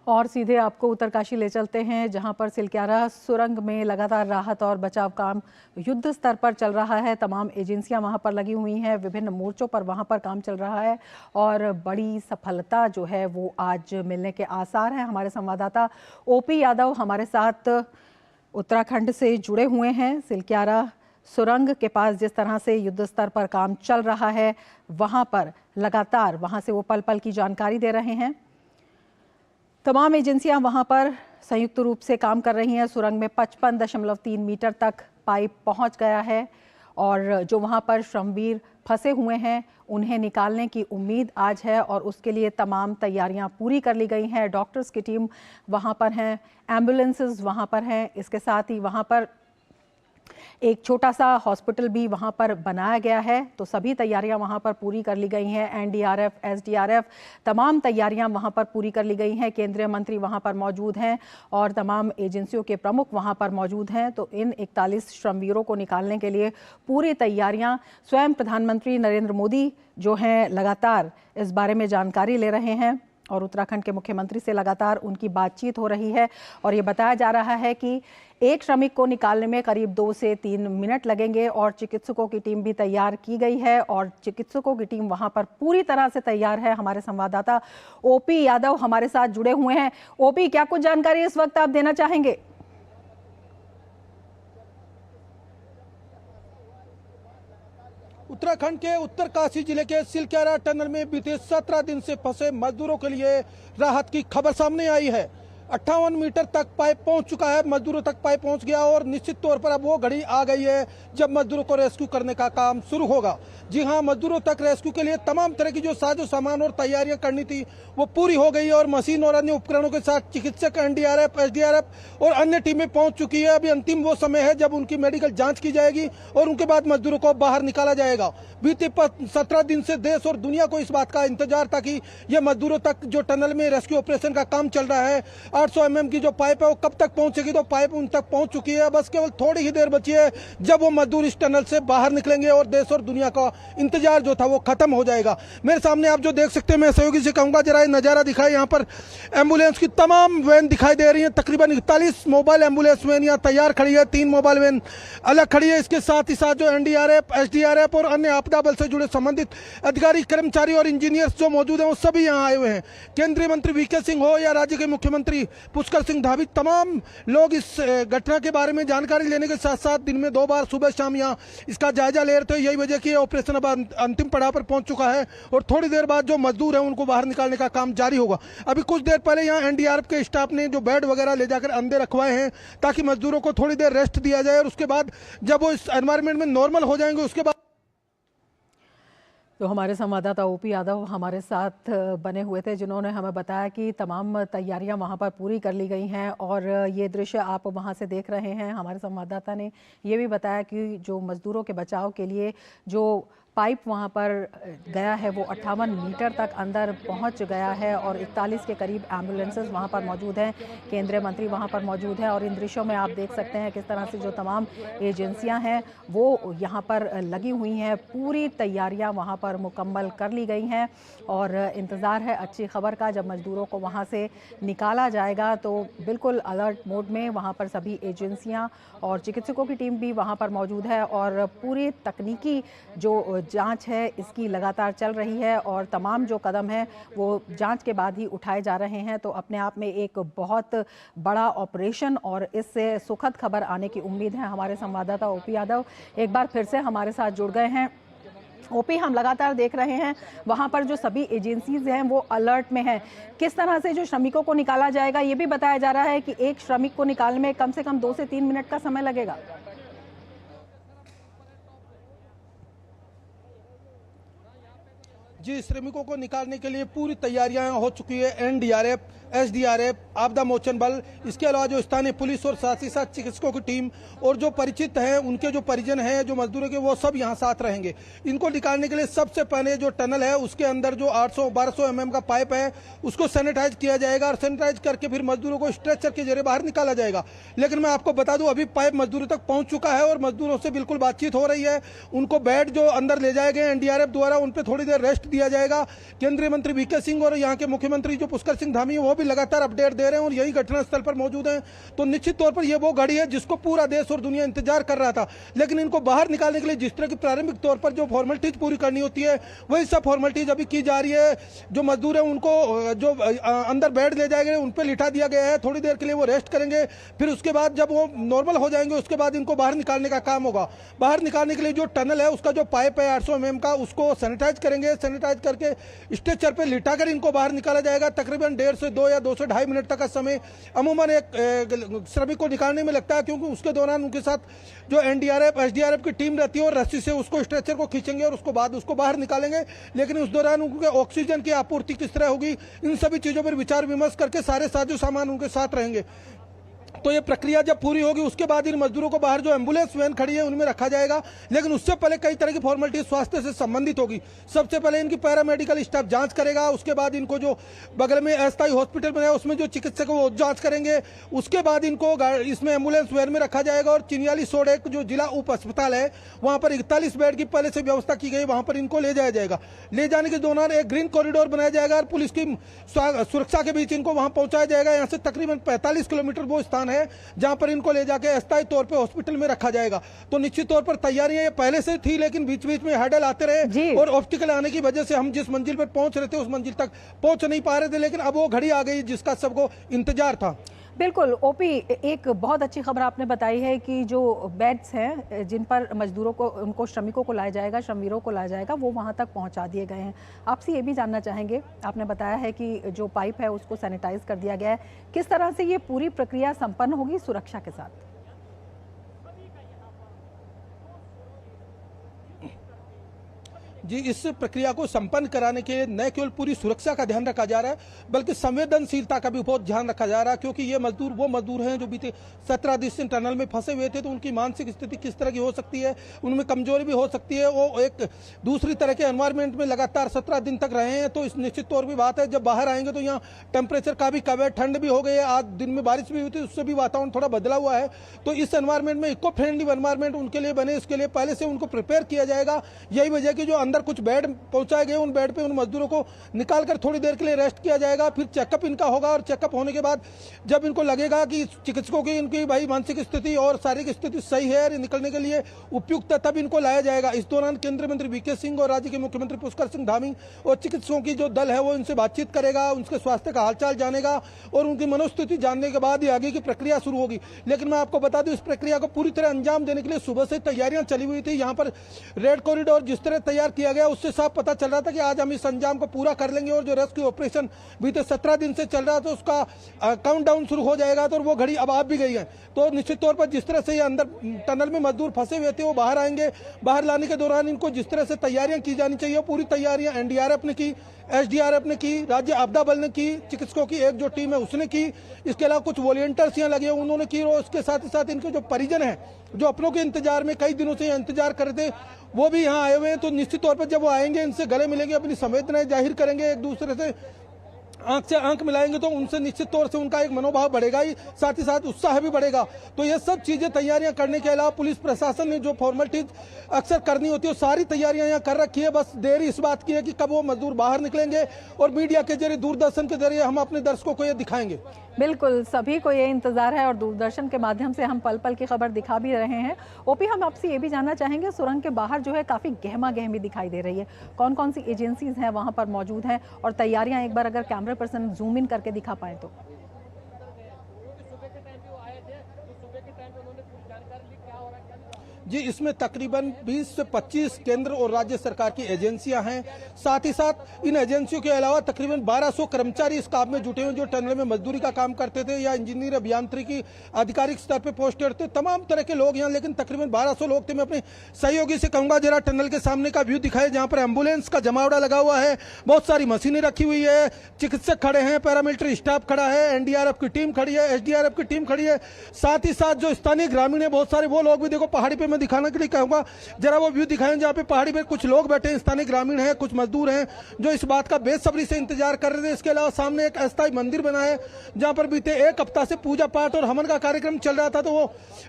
और सीधे आपको उत्तरकाशी ले चलते हैं, जहां पर सिलक्यारा सुरंग में लगातार राहत और बचाव काम युद्ध स्तर पर चल रहा है। तमाम एजेंसियां वहां पर लगी हुई हैं, विभिन्न मोर्चों पर वहां पर काम चल रहा है और बड़ी सफलता जो है वो आज मिलने के आसार हैं। हमारे संवाददाता ओपी यादव हमारे साथ उत्तराखंड से जुड़े हुए हैं। सिलक्यारा सुरंग के पास जिस तरह से युद्ध स्तर पर काम चल रहा है, वहां पर लगातार वहां से वो पल पल की जानकारी दे रहे हैं। तमाम एजेंसियां वहां पर संयुक्त रूप से काम कर रही हैं। सुरंग में 55.3 मीटर तक पाइप पहुंच गया है और जो वहां पर श्रमवीर फंसे हुए हैं उन्हें निकालने की उम्मीद आज है और उसके लिए तमाम तैयारियां पूरी कर ली गई हैं। डॉक्टर्स की टीम वहां पर हैं, एम्बुलेंसेस वहां पर हैं, इसके साथ ही वहां पर एक छोटा सा हॉस्पिटल भी वहां पर बनाया गया है। तो सभी तैयारियां वहां पर पूरी कर ली गई हैं। एनडीआरएफ, एसडीआरएफ, तमाम तैयारियां वहां पर पूरी कर ली गई हैं। केंद्रीय मंत्री वहां पर मौजूद हैं और तमाम एजेंसियों के प्रमुख वहां पर मौजूद हैं। तो इन 41 श्रमवीरों को निकालने के लिए पूरी तैयारियां, स्वयं प्रधानमंत्री नरेंद्र मोदी जो हैं लगातार इस बारे में जानकारी ले रहे हैं और उत्तराखंड के मुख्यमंत्री से लगातार उनकी बातचीत हो रही है। और ये बताया जा रहा है कि एक श्रमिक को निकालने में करीब 2 से 3 मिनट लगेंगे और चिकित्सकों की टीम भी तैयार की गई है और चिकित्सकों की टीम वहां पर पूरी तरह से तैयार है। हमारे संवाददाता ओपी यादव हमारे साथ जुड़े हुए हैं। ओपी, क्या कुछ जानकारी इस वक्त आप देना चाहेंगे? उत्तराखंड के उत्तरकाशी जिले के सिलक्यारा टनल में बीते 17 दिन से फंसे मजदूरों के लिए राहत की खबर सामने आई है। 58 मीटर तक पाइप पहुंच चुका है, मजदूरों तक पाइप पहुंच गया और निश्चित तौर पर अब वो घड़ी आ गई है जब मजदूरों को रेस्क्यू करने का काम शुरू होगा। जी हां, मजदूरों तक रेस्क्यू के लिए तमाम तरह की जो साजो सामान और तैयारियां करनी थी वो पूरी हो गई है और मशीन और अन्य उपकरणों के साथ चिकित्सक, एनडीआरएफ, एसडीआरएफ और अन्य टीमें पहुंच चुकी है। अभी अंतिम वो समय है जब उनकी मेडिकल जांच की जाएगी और उनके बाद मजदूरों को बाहर निकाला जाएगा। बीते 17 दिन से देश और दुनिया को इस बात का इंतजार था कि ये मजदूरों तक जो टनल में रेस्क्यू ऑपरेशन का काम चल रहा है, 800 mm की जो पाइप है वो कब तक पहुंचेगी, तो पाइप उन तक पहुंच चुकी है। बस केवल थोड़ी ही देर बची है जब वो मजदूर इस टनल से बाहर निकलेंगे और देश और दुनिया का इंतजार जो था वो खत्म हो जाएगा। मेरे सामने आप जो देख सकते हैं, मैं सहयोगी से कहूंगा जरा नजारा दिखाए। यहाँ पर एम्बुलेंस की तमाम वैन दिखाई दे रही है। तकरीबन 41 मोबाइल एम्बुलेंस वैन यहाँ तैयार खड़ी है, 3 मोबाइल वैन अलग खड़ी है। इसके साथ ही साथ जो एनडीआरएफ, एसडीआरएफ और अन्य आपदा बल से जुड़े संबंधित अधिकारी, कर्मचारी और इंजीनियर्स जो मौजूद हैं वो सभी यहाँ आए हुए हैं। केंद्रीय मंत्री वीके सिंह हो या राज्य के मुख्यमंत्री पुष्कर सिंह धामी, तमाम लोग इस घटना के बारे में जानकारी लेने के साथ साथ दिन में 2 बार सुबह शाम यहाँ इसका जायजा ले रहे थे। यही वजह की ऑपरेशन अब अंतिम पड़ाव पर पहुंच चुका है और थोड़ी देर बाद जो मजदूर हैं उनको बाहर निकालने का काम जारी होगा। अभी कुछ देर पहले यहाँ एनडीआरएफ के स्टाफ ने जो बेड वगैरह ले जाकर अंदर रखवाए हैं ताकि मजदूरों को थोड़ी देर रेस्ट दिया जाए और उसके बाद जब वो इस एनवायरमेंट में नॉर्मल हो जाएंगे उसके बाद। तो हमारे संवाददाता ओपी यादव हमारे साथ बने हुए थे, जिन्होंने हमें बताया कि तमाम तैयारियां वहां पर पूरी कर ली गई हैं और ये दृश्य आप वहां से देख रहे हैं। हमारे संवाददाता ने ये भी बताया कि जो मजदूरों के बचाव के लिए जो पाइप वहां पर गया है वो 58 मीटर तक अंदर पहुंच गया है और 41 के करीब एम्बुलेंसेस वहां पर मौजूद हैं। केंद्रीय मंत्री वहां पर मौजूद हैं और इन दृश्यों में आप देख सकते हैं किस तरह से जो तमाम एजेंसियां हैं वो यहां पर लगी हुई हैं। पूरी तैयारियां वहां पर मुकम्मल कर ली गई हैं और इंतज़ार है अच्छी खबर का। जब मजदूरों को वहां से निकाला जाएगा तो बिल्कुल अलर्ट मोड में वहां पर सभी एजेंसियां और चिकित्सकों की टीम भी वहां पर मौजूद है और पूरी तकनीकी जो जांच है इसकी लगातार चल रही है और तमाम जो कदम हैं वो जांच के बाद ही उठाए जा रहे हैं। तो अपने आप में एक बहुत बड़ा ऑपरेशन और इससे सुखद खबर आने की उम्मीद है। हमारे संवाददाता ओपी यादव एक बार फिर से हमारे साथ जुड़ गए हैं। ओपी, हम लगातार देख रहे हैं वहां पर जो सभी एजेंसीज हैं वो अलर्ट में हैं। किस तरह से जो श्रमिकों को निकाला जाएगा ये भी बताया जा रहा है कि एक श्रमिक को निकालने में कम से कम 2 से 3 मिनट का समय लगेगा। जी, श्रमिकों को निकालने के लिए पूरी तैयारियां हो चुकी है। एनडीआरएफ, एसडीआरएफ, आपदा मोचन बल, इसके अलावा जो स्थानीय पुलिस और साथ ही साथ चिकित्सकों की टीम और जो परिचित हैं उनके जो परिजन हैं जो मजदूरों के वो सब यहाँ साथ रहेंगे। इनको निकालने के लिए सबसे पहले जो टनल है उसके अंदर जो 800-1200 mm का पाइप है उसको सैनिटाइज किया जाएगा और सैनिटाइज करके फिर मजदूरों को स्ट्रेचर के जरिए बाहर निकाला जाएगा। लेकिन मैं आपको बता दूं अभी पाइप मजदूरों तक पहुंच चुका है और मजदूरों से बिल्कुल बातचीत हो रही है। उनको बेड जो अंदर ले जाए गए एनडीआरएफ द्वारा उन पर थोड़ी देर रेस्ट दिया जाएगा। केंद्रीय मंत्री वीके सिंह और यहाँ के मुख्यमंत्री जो पुष्कर सिंह धामी वो भी लगातार अपडेट दे रहे हैं और यही घटनास्थल पर मौजूद हैं। तो निश्चित तौर पर ये वो घड़ी है जिसको पूरा देश और दुनिया इंतजार कर रहा था, लेकिन इनको बाहर निकालने के लिए जिस तरह की प्रारंभिक तौर पर जो फॉर्मेलिटीज पूरी करनी होती है वही सब फॉर्मेलिटीज अभी की जा रही है। जो मजदूर है उनको जो अंदर बेड ले जाएंगे उन पर लिटा दिया गया है, थोड़ी देर के लिए वो रेस्ट करेंगे, फिर उसके बाद जब वो नॉर्मल हो जाएंगे उसके बाद इनको बाहर निकालने का काम होगा। बाहर निकालने के लिए जो टनल है उसका जो पाइप है 800 mm का उसको सैनिटाइज करेंगे, सैनिटाइज करके स्ट्रेचर पे लिटाकर इनको बाहर निकाला जाएगा। तकरीबन 1.5 से 2 या 2 से 2.5 मिनट तक का समय अमूमन एक श्रमिक को निकालने में लगता है, क्योंकि उसके दौरान उनके साथ जो एनडीआरएफ एसडीआरएफ की टीम रहती है और रस्सी से उसको स्ट्रेचर को खींचेंगे और उसको बाद उसको बाहर निकालेंगे। लेकिन उस दौरान उनके ऑक्सीजन की आपूर्ति किस तरह होगी, इन सभी चीजों पर विचार विमर्श करके सारे साजो सामान उनके साथ रहेंगे। तो ये प्रक्रिया जब पूरी होगी उसके बाद इन मजदूरों को बाहर जो एम्बुलेंस वैन खड़ी है उनमें रखा जाएगा। लेकिन उससे पहले कई तरह की फॉर्मेलिटी स्वास्थ्य से संबंधित होगी। सबसे पहले इनकी पैरामेडिकल स्टाफ जांच करेगा, उसके बाद इनको जो बगल में अस्थायी हॉस्पिटल बनाया उसमें जो चिकित्सक वो जांच करेंगे, उसके बाद इनको इसमें एम्बुलेंस वैन में रखा जाएगा और चिनियाली सोडेक जो जिला उप अस्पताल है वहां पर 41 बेड की पहले से व्यवस्था की गई, वहां पर इनको ले जाया जाएगा। ले जाने के दौरान एक ग्रीन कॉरिडोर बनाया जाएगा और पुलिस की सुरक्षा के बीच इनको वहां पहुंचाया जाएगा। यहाँ से तकरीबन 45 किलोमीटर वो स्थान है जहां पर इनको ले जाके अस्थायी तौर पे हॉस्पिटल में रखा जाएगा। तो निश्चित तौर पर तैयारियां ये पहले से थी, लेकिन बीच बीच में हर्डल आते रहे और ऑब्स्टिकल आने की वजह से हम जिस मंजिल पर पहुंच रहे थे उस मंजिल तक पहुंच नहीं पा रहे थे, लेकिन अब वो घड़ी आ गई जिसका सबको इंतजार था। बिल्कुल ओपी, एक बहुत अच्छी खबर आपने बताई है कि जो बेड्स हैं जिन पर मजदूरों को उनको श्रमिकों को लाया जाएगा, श्रमवीरों को लाया जाएगा, वो वहां तक पहुंचा दिए गए हैं। आपसे ये भी जानना चाहेंगे, आपने बताया है कि जो पाइप है उसको सैनिटाइज कर दिया गया है, किस तरह से ये पूरी प्रक्रिया संपन्न होगी सुरक्षा के साथ? जी, इस प्रक्रिया को संपन्न कराने के लिए न केवल पूरी सुरक्षा का ध्यान रखा जा रहा है बल्कि संवेदनशीलता का भी बहुत ध्यान रखा जा रहा है, क्योंकि ये मजदूर वो मजदूर हैं जो बीते 17 दिन से टनल में फंसे हुए थे। तो उनकी मानसिक स्थिति किस तरह की हो सकती है, उनमें कमजोरी भी हो सकती है, वो एक दूसरी तरह के एनवायरमेंट में लगातार 17 दिन तक रहे हैं। तो इस निश्चित तौर पर बात है जब बाहर आएंगे तो यहाँ टेम्परेचर काफी कम है, ठंड भी हो गई है, आज दिन में बारिश भी हुई थी, उससे भी वातावरण थोड़ा बदला हुआ है। तो इस एनवायरमेंट में इको फ्रेंडली एनवायरमेंट उनके लिए बने, इसके लिए पहले से उनको प्रिपेयर किया जाएगा। यही वजह की जो अंदर कुछ बेड पहुंचाए गए उन बेड पे उन मजदूरों को निकालकर थोड़ी देर के लिए रेस्ट किया जाएगा, फिर चेकअप इनका होगा और चेकअप होने के बाद जब इनको लगेगा कि चिकित्सकों की इनकी भाई मानसिक स्थिति और शारीरिक स्थिति सही है निकलने के लिए उपयुक्त, तब इनको लाया जाएगा। इस दौरान केंद्रीय मंत्री वीके सिंह और राज्य के मुख्यमंत्री पुष्कर सिंह धामी और चिकित्सकों की जो दल है वो इनसे बातचीत करेगा, उनके स्वास्थ्य का हालचाल जानेगा और उनकी मनोस्थिति जानने के बाद ही आगे की प्रक्रिया शुरू होगी। लेकिन मैं आपको बता दूं इस प्रक्रिया को पूरी तरह अंजाम देने के लिए सुबह से तैयारियां चली हुई थी। यहाँ पर रेड कॉरिडोर जिस तरह तैयार किया गया उससे साफ पता चल रहा था कि आज हम इस अंजाम को पूरा कर लेंगे और जो रेस्क्यू ऑपरेशन बीते 17 दिन से चल रहा था उसका काउंटडाउन शुरू हो जाएगा। तो वो घड़ी अब आ भी गई है। तो निश्चित तौर पर जिस तरह से ये अंदर टनल में मजदूर फंसे हुए थे वो बाहर आएंगे। बाहर लाने के दौरान इनको जिस तरह से तैयारियां की जानी चाहिए पूरी तैयारियां एनडीआरएफ ने की, एसडीआरएफ ने की, राज्य आपदा बल ने की, चिकित्सकों की एक जो टीम है उसने की, इसके अलावा कुछ वॉलंटियर्स यहाँ लगे उन्होंने की और उसके साथ ही साथ इनके जो परिजन हैं जो अपनों के इंतजार में कई दिनों से इंतजार कर रहे थे वो भी यहाँ आए हुए हैं। तो निश्चित तौर पर जब वो आएंगे इनसे गले मिलेंगे, अपनी संवेदनाएं जाहिर करेंगे, एक दूसरे से आंख से आंख मिलाएंगे तो उनसे निश्चित तौर से उनका एक मनोभाव बढ़ेगा ही, साथ ही साथ उत्साह भी बढ़ेगा। तो ये सब चीजें तैयारियां करने के अलावा पुलिस प्रशासन ने जो फॉर्मेलिटीज अक्सर करनी होती है सारी तैयारियां यहाँ कर रखी है। बस देर इस बात की है कि कब वो मजदूर बाहर निकलेंगे और मीडिया के जरिए दूरदर्शन के जरिए हम अपने दर्शकों को ये दिखाएंगे। बिल्कुल, सभी को ये इंतजार है और दूरदर्शन के माध्यम से हम पल पल की खबर दिखा भी रहे हैं। ओपी, हम आपसे ये भी जानना चाहेंगे, सुरंग के बाहर जो है काफ़ी गहमा गहमी दिखाई दे रही है, कौन कौन सी एजेंसीज हैं वहाँ पर मौजूद हैं और तैयारियाँ एक बार अगर कैमरे पर्सन जूम इन करके दिखा पाए तो। जी, इसमें तकरीबन 20 से 25 केंद्र और राज्य सरकार की एजेंसियां हैं। साथ ही साथ इन एजेंसियों के अलावा तकरीबन 1200 कर्मचारी इस काम में जुटे हुए जो टनल में मजदूरी का काम करते थे या इंजीनियर अभियांत्रिकी आधिकारिक स्तर पे पोस्टेड थे, तमाम तरह के लोग यहाँ, लेकिन तकरीबन 1200 लोग थे। मैं अपने सहयोगी से कहूंगा जरा टनल के सामने का व्यू दिखाए जहाँ पर एम्बुलेंस का जमावड़ा लगा हुआ है, बहुत सारी मशीनें रखी हुई है, चिकित्सक खड़े हैं, पैरामिलिट्री स्टाफ खड़ा है, एनडीआरएफ की टीम खड़ी है, एसडीआरएफ की टीम खड़ी है, साथ ही साथ जो स्थानीय ग्रामीण है बहुत सारे वो लोग भी देखो पहाड़ी पे मैं दिखाने के लिए कहूँगा, जरा वो व्यू दिखाएं जहाँ पे पहाड़ी पे कुछ लोग बैठे हैं, स्थानीय ग्रामीण हैं, कुछ मजदूर हैं जो इस बात का बेसब्री से इंतजार कर रहे थे। इसके अलावा सामने एक अस्थायी मंदिर बना है जहाँ पर बीते एक हफ्ता से पूजा पाठ और हवन का कार्यक्रम चल रहा था, तो वो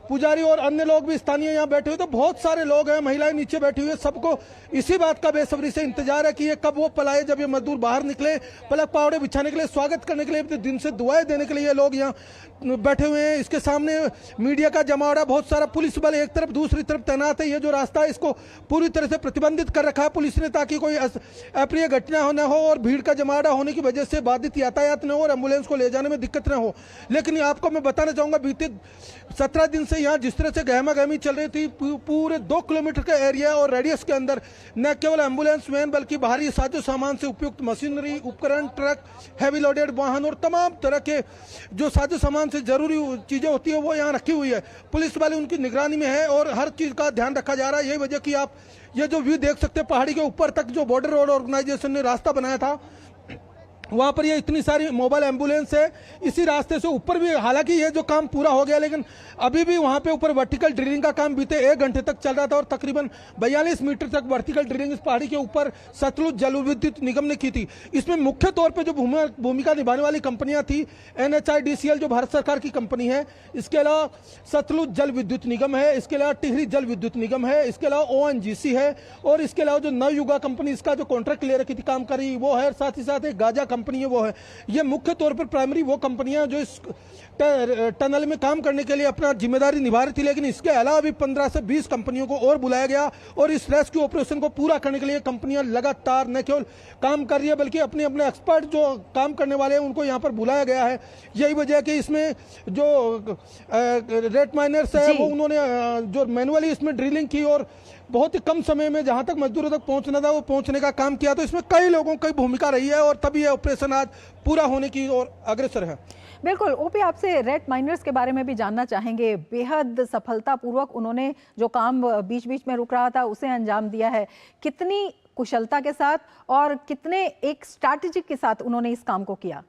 पुजारी और अन्य लोग भी स्थानीय यहाँ बैठे हुए, तो बहुत सारे लोग हैं, महिलाएं नीचे बैठी हुई है, सबको इसी बात का बेसब्री से इंतजार है कि ये कब वो पलाए, जब ये मजदूर बाहर निकले पलक पावड़े बिछाने के लिए, स्वागत करने के लिए, दिन से दुआएं देने के लिए ये लोग यहाँ बैठे हुए हैं। इसके सामने मीडिया का जमावड़ा, बहुत सारा पुलिस बल एक तरफ दूसरी तरफ तैनात है। ये जो रास्ता है इसको पूरी तरह से प्रतिबंधित कर रखा है पुलिस ने, ताकि कोई अप्रिय घटना न हो और भीड़ का जमावड़ा होने की वजह से बाधित यातायात न हो और एम्बुलेंस को ले जाने में दिक्कत न हो। लेकिन आपको मैं बताना चाहूंगा, बीते 17 दिन से यहाँ जिस तरह से गहमा गहमी चल रही थी, पूरे 2 किलोमीटर का एरिया और रेडियस के अंदर न केवल एम्बुलेंस वैन बल्कि भारी साजो सामान से उपयुक्त मशीनरी, उपकरण, ट्रक, हैवी लोडेड वाहन और तमाम तरह के जो साजो सामान से जरूरी चीजें होती है वो यहाँ रखी हुई है। पुलिस वाले उनकी निगरानी में है और हर चीज का ध्यान रखा जा रहा है। यही वजह कि आप ये जो व्यू देख सकते हैं, पहाड़ी के ऊपर तक जो बॉर्डर रोड ऑर्गेनाइजेशन ने रास्ता बनाया था, वहाँ पर ये इतनी सारी मोबाइल एम्बुलेंस है। इसी रास्ते से ऊपर भी, हालांकि ये जो काम पूरा हो गया, लेकिन अभी भी वहाँ पे ऊपर वर्टिकल ड्रिलिंग का काम बीते 1 घंटे तक चल रहा था और तकरीबन 42 मीटर तक वर्टिकल ड्रिलिंग इस पहाड़ी के ऊपर सतलुज जल विद्युत निगम ने की थी। इसमें मुख्य तौर पर जो भूमिका निभाने वाली कंपनियां थी, NHIDCL जो भारत सरकार की कंपनी है, इसके अलावा सतलुज जल विद्युत निगम है, इसके अलावा टिहरी जल विद्युत निगम है, इसके अलावा ONGC है और इसके अलावा जो नवयुगा कंपनी इसका जो कॉन्ट्रैक्ट ले रखी थी काम कर रही वो है, साथ ही साथ एक गाजा कंपनी है वो है। ये मुख्य तौर पर प्राइमरी वो कंपनियां जो इस टनल में काम करने के लिए अपना जिम्मेदारी निभा रही थी, लेकिन इसके अलावा भी 15 से 20 कंपनियों को और बुलाया गया और इस रेस्क्यू ऑपरेशन को पूरा करने के लिए कंपनियां लगातार न केवल काम कर रही है बल्कि अपने अपने एक्सपर्ट जो काम करने वाले हैं उनको यहां पर बुलाया गया है। यही वजह है कि इसमें जो रेट माइनर्स है वो उन्होंने जो मैनुअली इसमें ड्रिलिंग की और बहुत ही कम समय में जहां तक मजदूरों तक पहुंचना था वो पहुंचने का काम किया, तो इसमें कई लोगों की भूमिका रही है और तभी यह ऑपरेशन आज पूरा होने की ओर अग्रसर है। बिल्कुल। ओपी, आपसे रेड माइनर्स के बारे में भी जानना चाहेंगे। बेहद सफलतापूर्वक उन्होंने जो काम बीच बीच में रुक रहा था उसे अंजाम दिया है। कितनी कुशलता के साथ और कितने एक स्ट्रैटेजी के साथ उन्होंने इस काम को किया?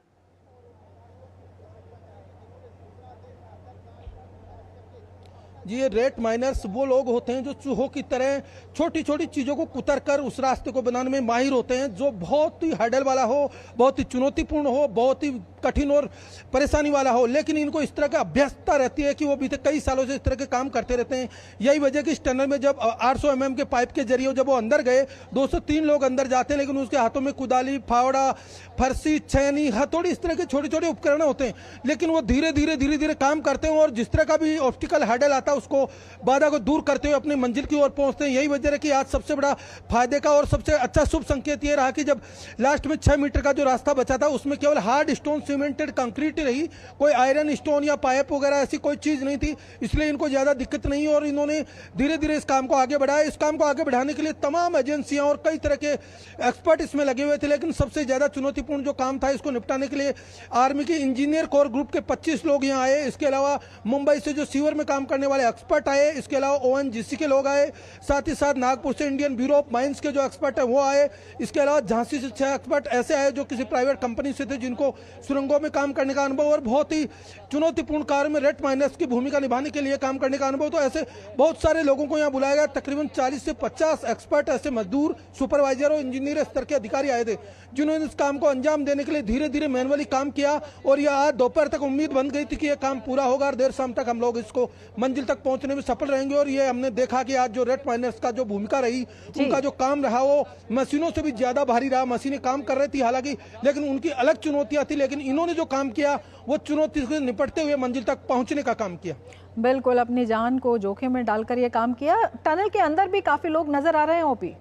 जी, ये रेट माइनर्स वो लोग होते हैं जो चूहों की तरह छोटी छोटी चीज़ों को कुतर कर उस रास्ते को बनाने में माहिर होते हैं, जो बहुत ही हर्डल वाला हो, बहुत ही चुनौतीपूर्ण हो, बहुत ही कठिन और परेशानी वाला हो, लेकिन इनको इस तरह की अभ्यस्तता रहती है कि वो बीते कई सालों से इस तरह के काम करते रहते हैं। यही वजह कि इस टनल में जब 800 mm के पाइप के जरिए जब वो अंदर गए, 2 से 3 लोग अंदर जाते हैं, लेकिन उसके हाथों में कुदाली, फावड़ा, फरसी, छेनी, हथौड़ी, इस तरह के छोटे छोटे उपकरण होते हैं, लेकिन वो धीरे धीरे काम करते हैं और जिस तरह का भी ऑब्स्टिकल हर्डल आता है उसको, बाधा को दूर करते हुए अपनी मंजिल की ओर पहुंचते हैं। यही वजह है कि आज सबसे बड़ा फायदे का और सबसे अच्छा शुभ संकेत ये रहा कि जब लास्ट में 6 मीटर का जो रास्ता बचा था उसमें केवल हार्ड स्टोन सीमेंटेड कंक्रीट ही रही, कोई आयरन स्टोन या पाइप वगैरह ऐसी कोई चीज नहीं थी, इसलिए इनको ज्यादा दिक्कत नहीं और इन्होंने धीरे धीरे इस काम को आगे बढ़ाया। इस काम को आगे बढ़ाने के लिए तमाम एजेंसियां और कई तरह के एक्सपर्ट इसमें लगे हुए थे, लेकिन सबसे ज्यादा चुनौतीपूर्ण जो काम था इसको निपटाने के लिए आर्मी के इंजीनियर कोर ग्रुप के 25 लोग यहाँ आए। इसके अलावा मुंबई से जो सीवर में काम करने वाले एक्सपर्ट आए, इसके अलावा ONGC के लोग आए, साथ ही साथ नागपुर से इंडियन ब्यूरो ऑफ माइंस के जो एक्सपर्ट है वो आए। इसके अलावा झांसी से 6 एक्सपर्ट ऐसे आए जो किसी प्राइवेट कंपनी से थे जिनको सुरंगों में काम करने का अनुभव और बहुत ही चुनौतीपूर्ण कार्य में रेट माइनर्स की भूमिका निभाने के लिए काम करने का अनुभव। तो ऐसे बहुत सारे लोगों को यहाँ बुलाया गया। तकरीबन 40 से 50 एक्सपर्ट ऐसे मजदूर, सुपरवाइजर और इंजीनियर स्तर के अधिकारी आए थे जिन्होंने इस काम को अंजाम देने के लिए धीरे धीरे मैनुअली काम किया और यह आज दोपहर तक उम्मीद बन गई थी कि यह काम पूरा होगा और देर शाम तक हम लोग इसको मंजिल तक पहुंचने में सफल रहेंगे। और ये हमने देखा कि आज जो रेट माइनर्स का जो भूमिका रही, उनका जो काम रहा वो मशीनों से भी ज्यादा भारी रहा। मशीनें काम कर रही थी हालांकि, लेकिन उनकी अलग चुनौतियां थी, लेकिन इन्होंने जो काम किया वो चुनौती से निपटते हुए मंजिल तक पहुंचने का काम किया। बिल्कुल, अपनी जान को जोखिम में डालकर ये काम किया। टनल के अंदर भी काफी लोग नजर आ रहे हैं ओपी।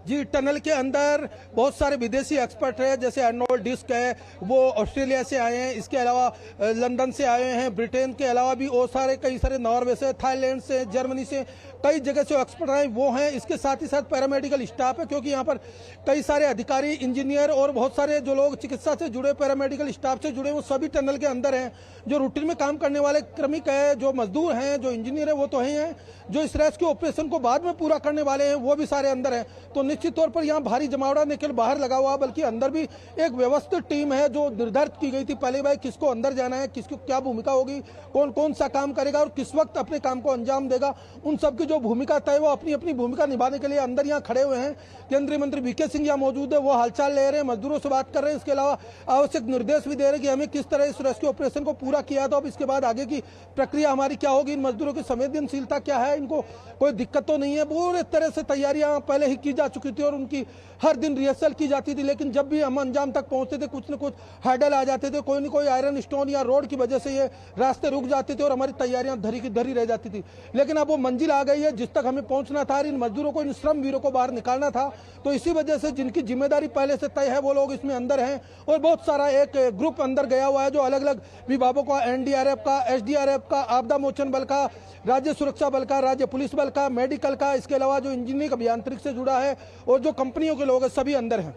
जी, टनल के अंदर बहुत सारे विदेशी एक्सपर्ट हैं, जैसे अर्नोल्ड डिस्क है, वो ऑस्ट्रेलिया से आए हैं, इसके अलावा लंदन से आए हैं, ब्रिटेन के अलावा भी और कई सारे नॉर्वे से, थाईलैंड से, जर्मनी से, कई जगह से एक्सपर्ट आए वो हैं। इसके साथ ही साथ पैरामेडिकल स्टाफ है, क्योंकि यहाँ पर कई सारे अधिकारी, इंजीनियर और बहुत सारे जो लोग चिकित्सा से जुड़े, पैरामेडिकल स्टाफ से जुड़े, वो सभी टनल के अंदर हैं। जो रूटीन में काम करने वाले श्रमिक है, जो मजदूर हैं, जो इंजीनियर है वो तो हैं, जो इस रेस्क्यू ऑपरेशन को बाद में पूरा करने वाले हैं वो भी सारे अंदर हैं। तो निश्चित तौर पर यहाँ भारी जमावड़ा न केवल बाहर लगा हुआ बल्कि अंदर भी एक व्यवस्थित टीम है जो निर्धारित की गई थी पहले भाई किसको अंदर जाना है, किसको क्या भूमिका होगी, कौन कौन सा काम करेगा और किस वक्त अपने काम को अंजाम देगा। उन सबकी जो भूमिका तय वो अपनी अपनी भूमिका निभाने के लिए अंदर यहाँ खड़े हुए हैं। केंद्रीय मंत्री वीके सिंह यहाँ मौजूद है, वो हालचाल ले रहे हैं, मजदूरों से बात कर रहे हैं। इसके अलावा आवश्यक निर्देश भी दे रहे हैं कि हमें किस तरह इस रेस्क्यू ऑपरेशन को पूरा किया तो अब इसके बाद आगे की प्रक्रिया हमारी क्या होगी, इन मजदूरों की संवेदनशीलता क्या है, इनको कोई दिक्कत तो नहीं है। पूरे तरह से तैयारियां पहले ही की जा चुकी थी और उनकी हर दिन रिहर्सल की जाती थी, लेकिन जब भी हम अंजाम तक पहुंचते थे कुछ न कुछ हर्डल आ जाते थे, कोई न कोई आयरन स्टोन या रोड की वजह से ये रास्ते रुक जाते थे और हमारी तैयारियां धरी की धरी रह जाती थी। लेकिन अब वो मंजिल आ गई है जिस तक हमें पहुंचना था, इन मजदूरों को, इन श्रम वीरों को बाहर निकालना था। तो इसी वजह से जिनकी जिम्मेदारी पहले से तय है वो लोग इसमें अंदर हैं और बहुत सारा एक ग्रुप अंदर गया हुआ है जो अलग अलग विभागों का, एनडीआरएफ का, एसडीआरएफ का, आपदा मोचन बल का, राज्य सुरक्षा बल का, राज्य पुलिस बल का, मेडिकल का, इसके अलावा जो इंजीनियरिंग अभियांत्रिक से जुड़ा है और जो कंपनियों के लोग हैं सभी अंदर हैं।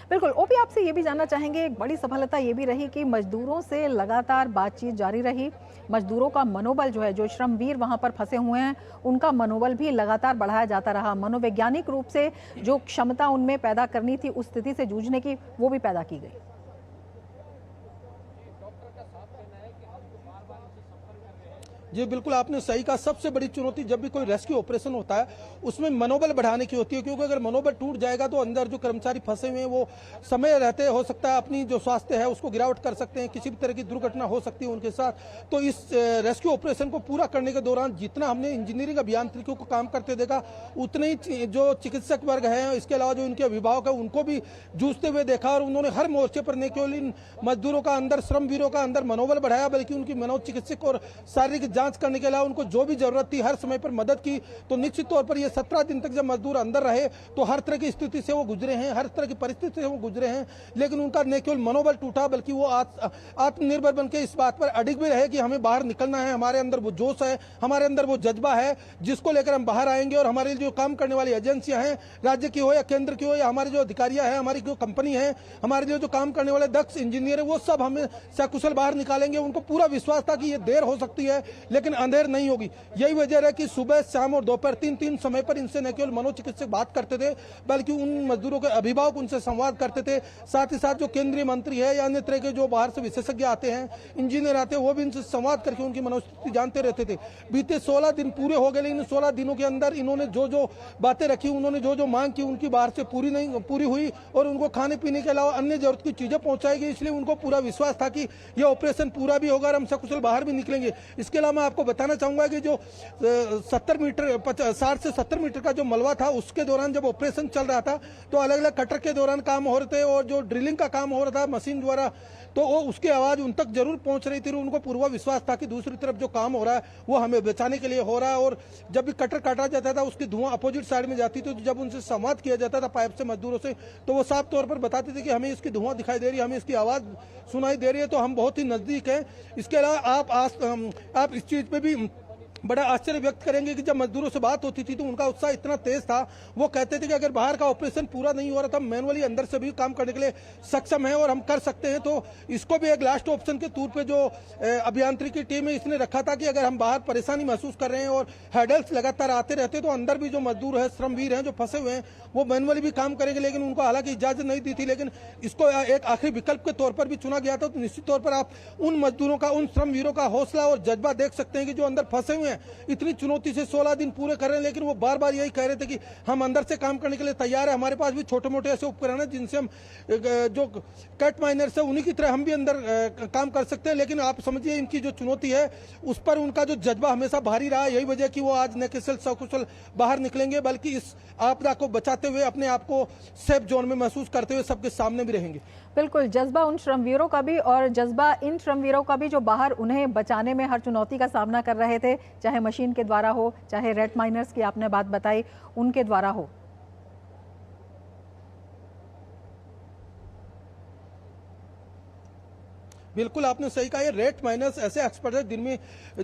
बिल्कुल। ओपी, आपसे ये भी जानना चाहेंगे, एक बड़ी सफलता ये भी रही कि मजदूरों से लगातार बातचीत जारी रही। मजदूरों का मनोबल जो है, जो श्रमवीर वहां पर फंसे हुए हैं, उनका मनोबल भी लगातार बढ़ाया जाता रहा। मनोवैज्ञानिक रूप से जो क्षमता उनमें पैदा करनी थी उस स्थिति से जूझने की, वो भी पैदा की गई। जी बिल्कुल, आपने सही कहा। सबसे बड़ी चुनौती जब भी कोई रेस्क्यू ऑपरेशन होता है उसमें मनोबल बढ़ाने की होती है, क्योंकि अगर मनोबल टूट जाएगा तो अंदर जो कर्मचारी फंसे हुए हैं वो समय रहते हो सकता है अपनी जो स्वास्थ्य है उसको गिरावट कर सकते हैं, किसी भी तरह की दुर्घटना हो सकती है उनके साथ। तो इस रेस्क्यू ऑपरेशन को पूरा करने के दौरान जितना हमने इंजीनियरिंग अभियांत्रिकों को काम करते देखा, उतने ही जो चिकित्सक वर्ग है, इसके अलावा जो उनके अभिभावक है, उनको भी जूझते हुए देखा और उन्होंने हर मोर्चे पर न केवल इन मजदूरों का अंदर, श्रमवीरों का अंदर मनोबल बढ़ाया बल्कि उनकी मनोचिकित्सक और शारीरिक जांच करने के अलावा उनको जो भी जरूरत थी हर समय पर मदद की। तो निश्चित तौर पर ये 17 दिन तक जब मजदूर अंदर रहे तो हर तरह की स्थिति से वो गुजरे हैं, हर तरह की परिस्थिति से वो गुजरे हैं, लेकिन उनका न केवल मनोबल टूटा बल्कि वो आत्मनिर्भर बनकर इस बात पर अडिग भी रहे कि हमें बाहर निकलना है, हमारे अंदर वो जोश है, हमारे अंदर वो जज्बा है जिसको लेकर हम बाहर आएंगे और हमारे जो काम करने वाली एजेंसियां हैं, राज्य की हो या केंद्र की हो या हमारे जो अधिकारियां हैं, हमारी जो कंपनी है, हमारे लिए जो काम करने वाले दक्ष इंजीनियर है, वो सब हमें सकुशल बाहर निकालेंगे। उनको पूरा विश्वास था कि ये देर हो सकती है लेकिन अंधेर नहीं होगी। यही वजह है कि सुबह, शाम और दोपहर तीन समय पर इनसे न केवल मनोचिकित्सक बात करते थे बल्कि उन मजदूरों के अभिभावक उनसे संवाद करते थे। साथ ही साथ जो केंद्रीय मंत्री है या अन्य तरह के जो बाहर से विशेषज्ञ आते हैं, इंजीनियर आते हैं, वो भी इनसे संवाद करके उनकी मनोस्थिति जानते रहते थे। बीते 16 दिन पूरे हो गए, लेकिन 16 दिनों के अंदर इन्होंने जो जो बातें रखी, उन्होंने जो जो मांग की, उनकी बाहर से पूरी हुई और उनको खाने पीने के अलावा अन्य जरूरत की चीजें पहुंचाई गई। इसलिए उनको पूरा विश्वास था कि यह ऑपरेशन पूरा भी होगा और हम सकुशल बाहर भी निकलेंगे। इसके अलावा मैं आपको बताना चाहूंगा कि जो 60 से 70 मीटर का जो मलबा था उसके दौरान जब ऑपरेशन चल रहा था तो अलग अलग कटर के दौरान काम हो रहे थे और जो ड्रिलिंग का काम हो रहा था मशीन द्वारा, तो वो उसकी आवाज उन तक जरूर पहुंच रही थी। उनको पूरा विश्वास था कि दूसरी तरफ जो काम हो रहा है वो हमें बचाने के लिए हो रहा है। और जब भी कटर काटा जाता था उसकी धुआं अपोजिट साइड में जाती थी, तो जब उनसे संवाद किया जाता था पाइप से मजदूरों से, तो वो साफ तौर पर बताते थे कि हमें इसकी धुआं दिखाई दे रही है, हमें इसकी आवाज सुनाई दे रही है, तो हम बहुत ही नजदीक हैं। इसके अलावा आप इस चीज पे भी बड़ा आश्चर्य व्यक्त करेंगे कि जब मजदूरों से बात होती थी तो उनका उत्साह इतना तेज था, वो कहते थे कि अगर बाहर का ऑपरेशन पूरा नहीं हो रहा था, मैनुअली अंदर से भी काम करने के लिए सक्षम है और हम कर सकते हैं। तो इसको भी एक लास्ट ऑप्शन के तौर पे जो अभियांत्रिकी टीम है इसने रखा था कि अगर हम बाहर परेशानी महसूस कर रहे हैं और हैडल्स लगातार आते रहते तो अंदर भी जो मजदूर है, श्रमवीर हैं जो फंसे हुए हैं, वो मैनुअली भी काम करेंगे। लेकिन उनको हालांकि इजाजत नहीं दी थी, लेकिन इसको एक आखिरी विकल्प के तौर पर भी चुना गया था। तो निश्चित तौर पर आप उन मजदूरों का, उन श्रमवीरों का हौसला और जज्बा देख सकते हैं कि जो अंदर फंसे हुए हैं, इतनी चुनौती से 16 दिन पूरे कर रहे हैं, लेकिन वो बार बार यही कह रहे थे कि हम अंदर से काम करने के लिए तैयार है, हमारे पास भी छोटे मोटे ऐसे उपकरण हैं जिनसे हम जो कट माइनर्स है उन्हीं की तरह हम भी अंदर काम कर सकते हैं। लेकिन आप समझिए इनकी जो चुनौती है उस पर उनका जो जज्बा हमेशा भारी रहा। यही वजह कि वो आज न केवल सकुशल बाहर निकलेंगे बल्कि इस आपदा को बचाते हुए अपने आप को सेफ जोन में महसूस करते हुए सबके सामने भी रहेंगे। बिल्कुल, जज्बा उन श्रमवीरों का भी और जज्बा इन श्रमवीरों का भी जो बाहर उन्हें बचाने में हर चुनौती का सामना कर रहे थे, चाहे मशीन के द्वारा हो, चाहे रेड माइनर्स की आपने बात बताई उनके द्वारा हो। बिल्कुल आपने सही कहा, ये रेट माइनस ऐसे एक्सपर्ट है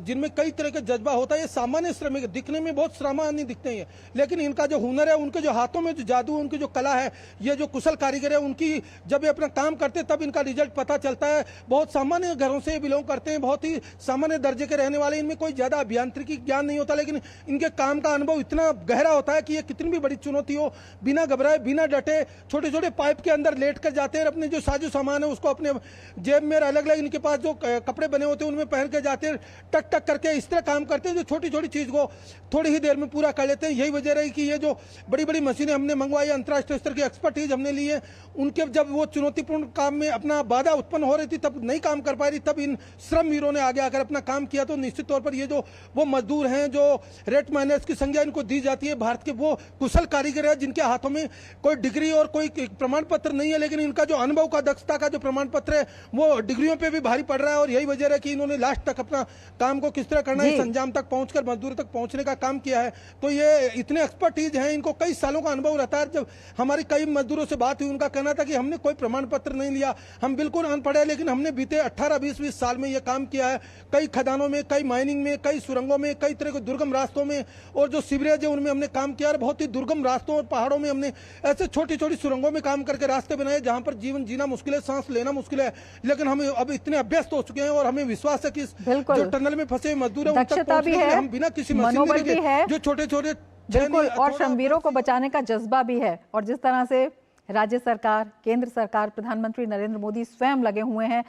जिनमें कई तरह का जज्बा होता है। ये सामान्य श्रमिक दिखने में बहुत सामान्य दिखते हैं, लेकिन इनका जो हुनर है, उनके जो हाथों में जो जादू है, उनकी जो कला है, ये जो कुशल कारीगर है, उनकी जब ये अपना काम करते हैं तब इनका रिजल्ट पता चलता है। बहुत सामान्य घरों से बिलोंग करते हैं, बहुत ही सामान्य दर्जे के रहने वाले, इनमें कोई ज्यादा अभियांत्रिकी ज्ञान नहीं होता, लेकिन इनके काम का अनुभव इतना गहरा होता है कि ये कितनी भी बड़ी चुनौती हो, बिना घबराए, बिना डटे, छोटे छोटे पाइप के अंदर लेट कर जाते हैं। अपने जो साजो सामान है उसको अपने जेब में, अलग अलग इनके पास जो कपड़े बने होते हैं उनमें पहन के जाते हैं, टक टक करके इस तरह काम करते हैं जो छोटी छोटी चीज को थोड़ी ही देर में पूरा कर लेते हैं। यही वजह रही कि ये जो बड़ी बड़ी मशीनें हमने मंगवाई, अंतर्राष्ट्रीय स्तर की एक्सपर्टीज हमने ली है, उनके जब वो चुनौतीपूर्ण काम में अपना बाधा उत्पन्न हो रही थी, तब नहीं काम कर पा रही, तब इन श्रम वीरों ने आगे आकर अपना काम किया। तो निश्चित तौर पर ये जो वो मजदूर हैं जो रेट माइनस की संज्ञा इनको दी जाती है, भारत के वो कुशल कारीगर है जिनके हाथों में कोई डिग्री और कोई प्रमाण पत्र नहीं है, लेकिन इनका जो अनुभव का, दक्षता का जो प्रमाण पत्र है वो डिग्रियों पे भी भारी पड़ रहा है। और यही वजह है कि इन्होंने लास्ट तक अपना काम को किस तरह करना है, संजाम तक पहुंचकर मजदूरों तक पहुंचने का काम किया है। तो ये इतने एक्सपर्टीज हैं, इनको कई सालों का अनुभव रहता है। जब हमारी कई मजदूरों से बात हुई, उनका कहना था कि हमने कोई प्रमाण पत्र नहीं लिया, हम बिल्कुल अनपढ़ है, लेकिन हमने बीते 18-20 साल में यह काम किया है। कई खदानों में, कई माइनिंग में, कई सुरंगों में, कई तरह के दुर्गम रास्तों में, और जो सीवरेज है उनमें हमने काम किया है। बहुत ही दुर्गम रास्तों और पहाड़ों में हमने ऐसे छोटी छोटी सुरंगों में काम करके रास्ते बनाए जहां पर जीवन जीना मुश्किल है, सांस लेना मुश्किल है, लेकिन हम अब इतने अभ्यस्त हो चुके हैं और हमें विश्वास है कि जो टनल में फंसे मजदूर है उन तक पहुंचने के लिए हम बिना किसी मशीनरी के जो छोटे छोटे बिल्कुल, और श्रमवीरों को बचाने का जज्बा भी है। और जिस तरह से राज्य सरकार, केंद्र सरकार, प्रधानमंत्री नरेंद्र मोदी स्वयं लगे हुए हैं,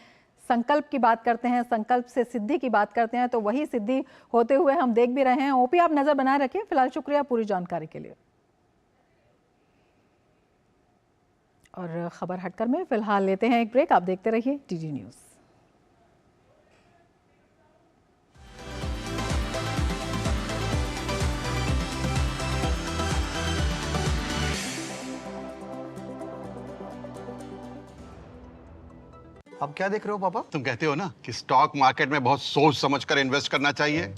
संकल्प की बात करते हैं, संकल्प से सिद्धि की बात करते हैं, तो वही सिद्धि होते हुए हम देख भी रहे हैं। ओपी, आप नजर बनाए रखें। फिलहाल शुक्रिया पूरी जानकारी के लिए। और खबर हटकर में फिलहाल लेते हैं एक ब्रेक। आप देखते रहिए DD न्यूज़। अब क्या देख रहे हो पापा? तुम कहते हो ना कि स्टॉक मार्केट में बहुत सोच समझकर इन्वेस्ट करना चाहिए।